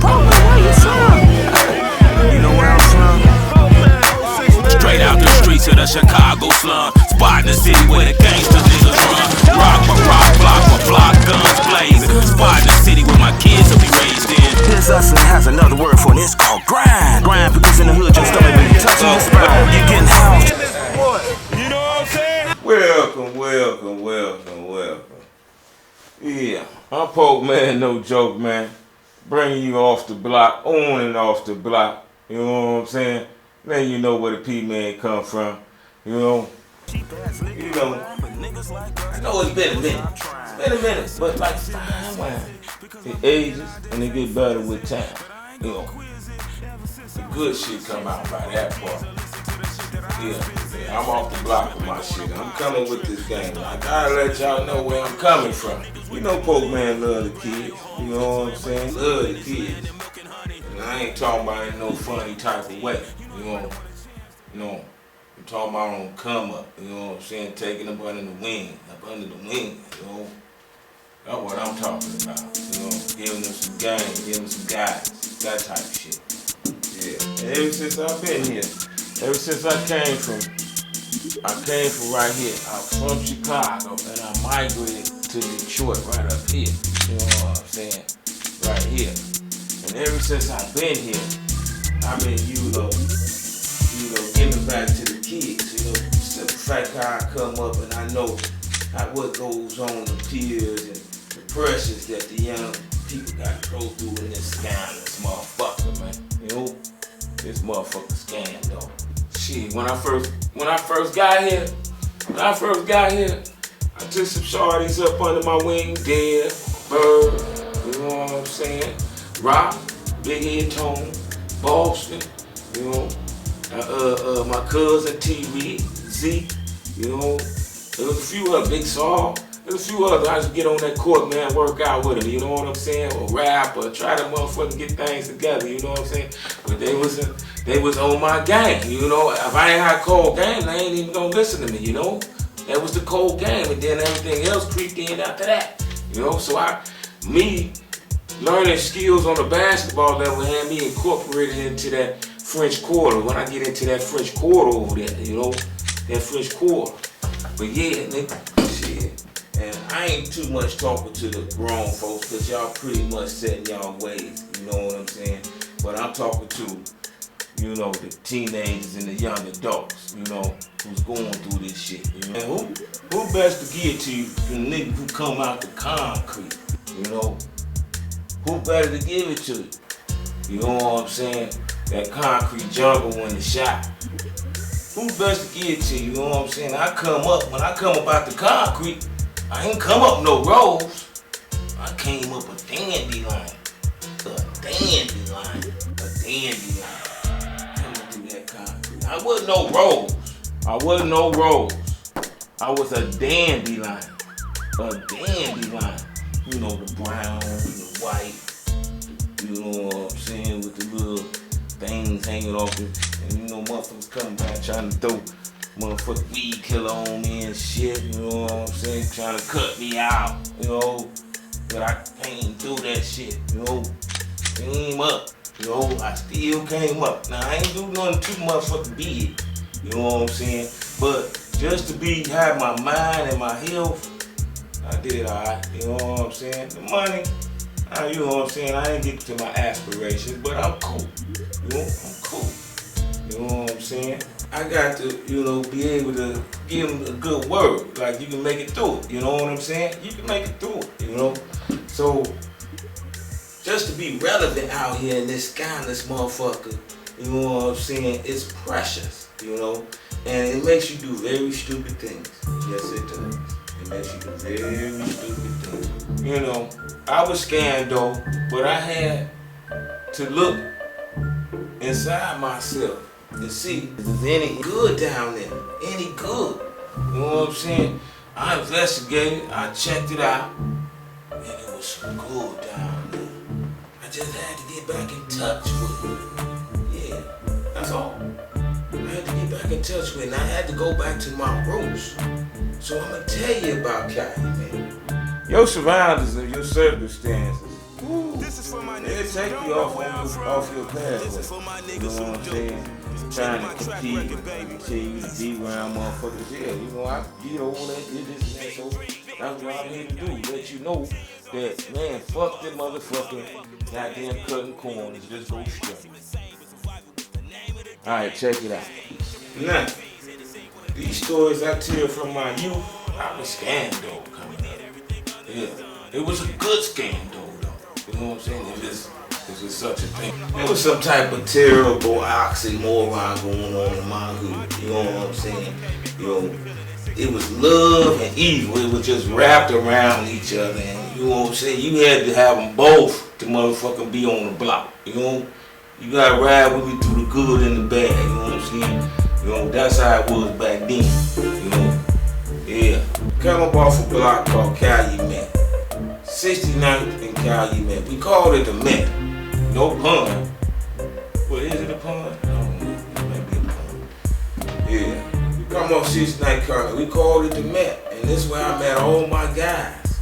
Pokeman, where you from? You know where I'm from? Straight out the streets of the Chicago slum. Spot in the city where the gangsters niggas run. Rock for rock, block for block, guns blazing. Spot in the city where my kids will be raised in. This hustling has another word for it, it's called grind. Grind because in the hood your stomach really touching the spine. You getting housed. You know what I'm saying? Welcome. Yeah, I'm Pokeman, no joke, man. Bringing you off the block, on and off the block. You know what I'm saying? Letting you know where the P-Man come from. You know. I know it's been a minute, but like fine wine. It ages and it get better with time. You know. The good shit come out by that part. Yeah, I'm off the block with my shit. I'm coming with this game. I gotta let y'all know where I'm coming from. You know Pokeman love the kids. You know what I'm saying? Love the kids. And I ain't talking about it in no funny type of way. You know, I'm talking about on come up. You know what I'm saying? Taking them under the wing, you know. That's what I'm talking about. You know, giving them some game, giving them some guidance, that type of shit. Yeah. And ever since I've been here, ever since I came from right here. I'm from Chicago and I migrated to Detroit right up here. You know what I'm saying? Right here. And ever since I've been here, I've been, giving back to the kids. You know, the fact how I come up and I know what goes on, the tears and the pressures that the young people got to go through in this scandalous motherfucker, man. You know, this motherfucker scam though. Shit, when I first got here, I took some shorties up under my wing, Dead, Bird, you know what I'm saying? Rock, Big Head Tone, Boston, you know, my cousin TV, Z, you know, there was a few other, Big Saw, there's a few others. I just get on that court, man, work out with them, you know what I'm saying? Or rap, or try to motherfucking get things together, you know what I'm saying? But they was on my game, you know? If I ain't had a cold game, they ain't even gonna listen to me, you know? That was the cold game, and then everything else creeped in after that, you know? So me learning skills on the basketball level had me incorporated into that French Quarter. When I get into that French Quarter over there, you know? That French Quarter. But yeah, nigga, shit. And I ain't too much talking to the grown folks, cause y'all pretty much set in y'all ways, you know what I'm saying? But I'm talking to, you know, the teenagers and the young adults, you know, who's going through this shit, you know? And who best to give it to you than the nigga who come out the concrete, you know? Who better to give it to you? You know what I'm saying? That concrete jungle when the shot. Who best to give it to you, you know what I'm saying? When I come up out the concrete, I ain't come up no rolls. I came up a dandelion. Coming through that concrete. I wasn't no rolls. I was a dandelion. You know, the brown, the white, you know what I'm saying, with the little things hanging off it. And you know, motherfuckers coming back trying to throw motherfucking weed killer on me and shit, you know what I'm saying, trying to cut me out, you know, but I came through that shit, you know, came up, you know, I still came up. Now I ain't do nothing too motherfucking big, you know what I'm saying, but just to have my mind and my health, I did alright, you know what I'm saying, the money, you know what I'm saying, I ain't get to my aspirations, but I'm cool, you know, I'm cool, you know what I'm saying. I got to, you know, be able to give them a good word. Like, you can make it through it, you know what I'm saying? You can make it through it, you know? So, just to be relevant out here in this scandalous motherfucker, you know what I'm saying, it's precious, you know? And it makes you do very stupid things. Yes, it does. It makes you do very stupid things. You know, I was scammed though, but I had to look inside myself and see if there's any good down there, any good. You know what I'm saying? I investigated, I checked it out, and it was some good down there. I just had to get back in touch with it. Yeah, that's all. I had to get back in touch with it, and I had to go back to my roots. So I'm gonna tell you about Cali, man. Your surroundings and your circumstances, they'll take you off your pathway. You know what I'm saying? Trying to compete and tell you to be around motherfuckers. Yeah, you know, I get over that, did this and that, so that's what I'm here to do. Let you know that, man, fuck them motherfucking goddamn cutting corners. Just go straight. Alright, check it out. Now, these stories I tell from my youth, I was scandal coming up. Yeah, it was a good scandal though. You know what I'm saying? It was such a thing. There was some type of terrible oxymoron going on in my hood. You know what I'm saying? You know, it was love and evil. It was just wrapped around each other. And you know what I'm saying? You had to have them both to motherfucking be on the block. You know? You gotta ride with me through the good and the bad. You know what I'm saying? You know, that's how it was back then. You know? Yeah. Come up off a block called Calumet. 69th and Calumet. We called it the Met. No pun. What is it, a pun? I don't know. It might be a pun. Yeah. We come off 69th Calumet. We called it the Met. And this is where I met all my guys.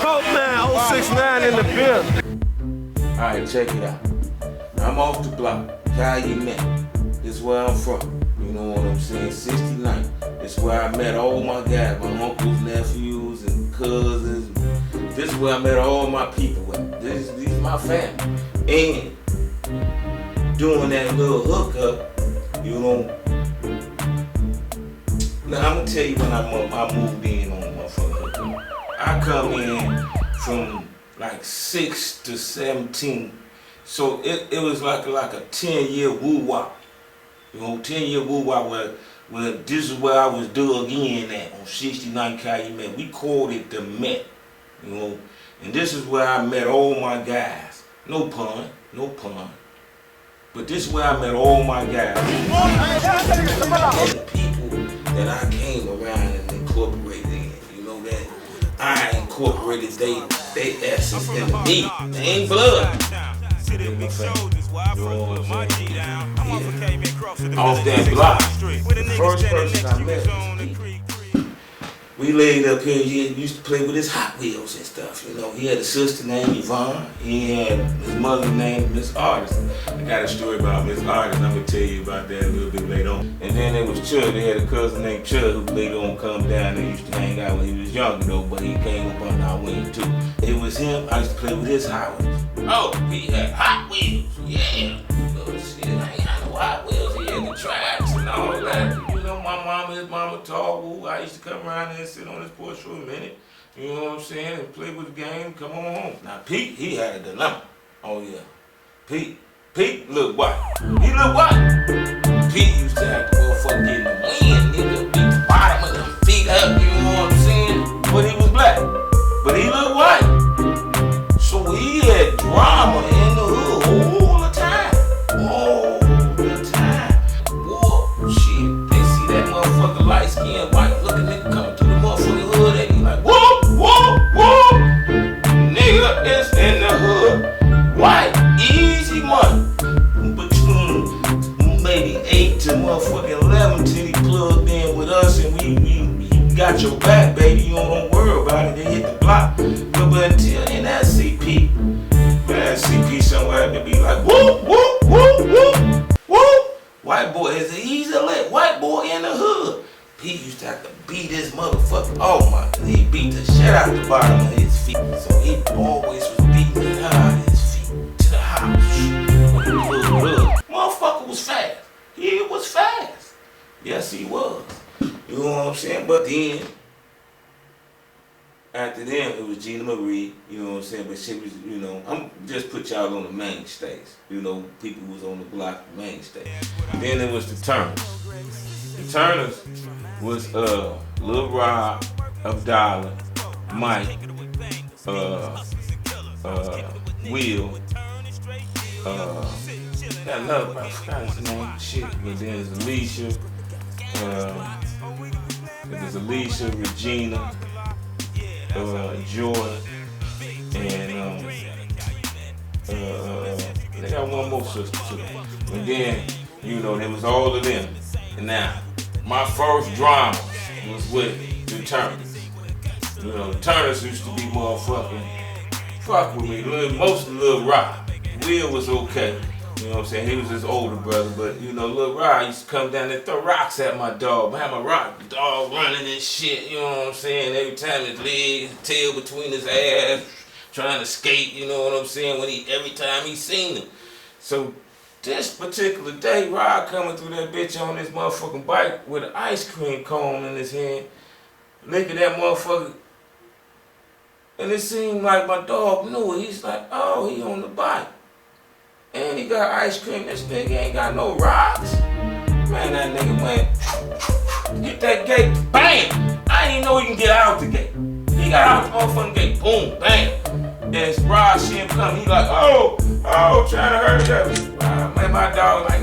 Pokeman 069 in the building. Alright, check it out. I'm off the block. Calumet. This is where I'm from. You know what I'm saying? 69. This is where I met all my guys, my uncles, nephews, and cousins. This is where I met all my people at. These is my family. And doing that little hookup, you know. Now I'm gonna tell you when I moved in on the motherfucker hookup. I come in from like 6 to 17. So it was like a 10-year woo-wop. You know, 10-year woo-wop where this is where I was dug in at on 69 Calumet. We called it the Met. You know, and this is where I met all my guys. No pun. But this is where I met all my guys. And the people that I came around and incorporated in. You know that I incorporated they essence into me. They ain't blood. Off that block, the first person I met was Pete. We laid up here, he used to play with his Hot Wheels and stuff, you know. He had a sister named Yvonne. He had his mother named Miss Artist. I got a story about Miss Artist, I'm gonna tell you about that a little bit later on. And then there was Chud. They had a cousin named Chud who later on come down and used to hang out when he was younger though, but he came up on our wing too. It was him, I used to play with his Hot Wheels. Oh, he had Hot Wheels, yeah. Oh shit, I ain't got no Hot Wheels, he had the tracks and all that. His mama tall woo. I used to come around there and sit on his porch for a minute. You know what I'm saying? And play with the game, come on home. Now Pete, he had a dilemma. Oh yeah. Pete looked white. He looked white. Pete used to have to motherfucker get in the wind, nigga. Beat the bottom of them feet up, you know what I'm saying? But he was black. But he looked white. So he had drama in the hood all the time. All the time. Whoa, shit. Motherfucker light skinned white looking nigga coming through the motherfucking hood, they be like, whoop, whoop, whoop. Nigga is in the hood. White, easy money. Between maybe 8 to motherfucking 11 till he plugged in with us and we got your back, baby. You don't worry about it. They hit the block. But until then, that CP. Man, CP somewhere to be like, whoop, whoop, whoop, whoop, whoop. White boy is an easy let white boy in the hood. Pete used to have to beat his motherfucker. Oh my God, he beat the shit out the bottom of his feet. So he always was beating it out of his feet to the house. Motherfucker was fast. He was fast. Yes, he was. You know what I'm saying? But then, after them, it was Gina Marie, you know what I'm saying? But she was, you know, I'm just put y'all on the main stage. You know, people who was on the block, the main stage. Then it was the Turners. The Turners was Lil Rob, Abdallah, Mike, Will, got another, I forgot his name, shit, but there's Alicia, Regina, Joy, and they got one more sister too. And then, you know, there was all of them. And now, my first drama was with the Turners. You know, the Turners used to be motherfucking fuck with me. Most of Lil Rock. Will was okay. You know what I'm saying? He was his older brother, but you know, Lil Rock used to come down there and throw rocks at my dog. Have my rock dog running and shit, you know what I'm saying? Every time his leg, his tail between his ass, trying to escape, you know what I'm saying? Every time he seen him. So this particular day, Rod coming through that bitch on this motherfucking bike with an ice cream cone in his hand, licking that motherfucker. And it seemed like my dog knew it. He's like, oh, he on the bike. And he got ice cream. This nigga ain't got no rocks. Man, that nigga went, hit that gate, bam! I didn't even know he can get out the gate. He got out the motherfucking gate, boom, bam. And Rod see him come, he like, oh, trying to hurry up. Man, my dog like,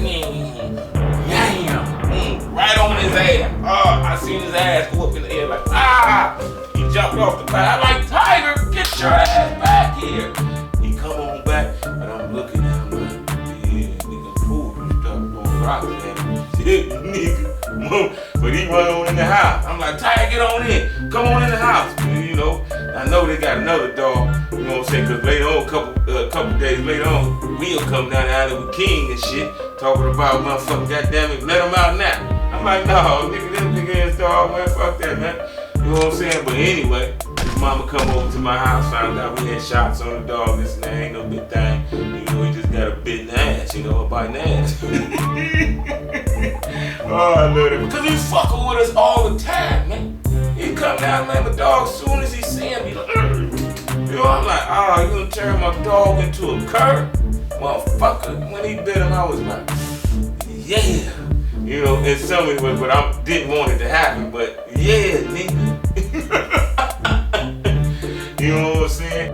right on his ass. Oh, I seen his ass go up in the air like, He jumped off the bike. I'm like, Tiger, get your ass back here. He come on back, and I'm looking at him like, yeah, nigga, fool, you stuck on rocks, man. Shit, nigga. But he run on in the house. I'm like, Tiger, get on in. Come on in the house. You know, I know they got another dog, you know what I'm saying? Because later on, a couple days later on, we'll come down the alley with King and shit, talking about motherfucking goddamn it, let him out now. I'm like, no, nigga, this big ass dog, man, fuck that, man. You know what I'm saying? But anyway, his mama come over to my house, found out we had shots on the dog, this and that, ain't no big thing. You know, he just got a bit in the ass, you know, a bite in the ass. Oh, I love it. Because he's fucking with us all the time, man. He come down, man, my dog, as soon as he see him, he like, you know, I'm like, oh, you gonna turn my dog into a cur? Motherfucker, when he bit him, I was like, yeah. You know, in some ways, but I didn't want it to happen, but yeah, nigga. You know what I'm saying?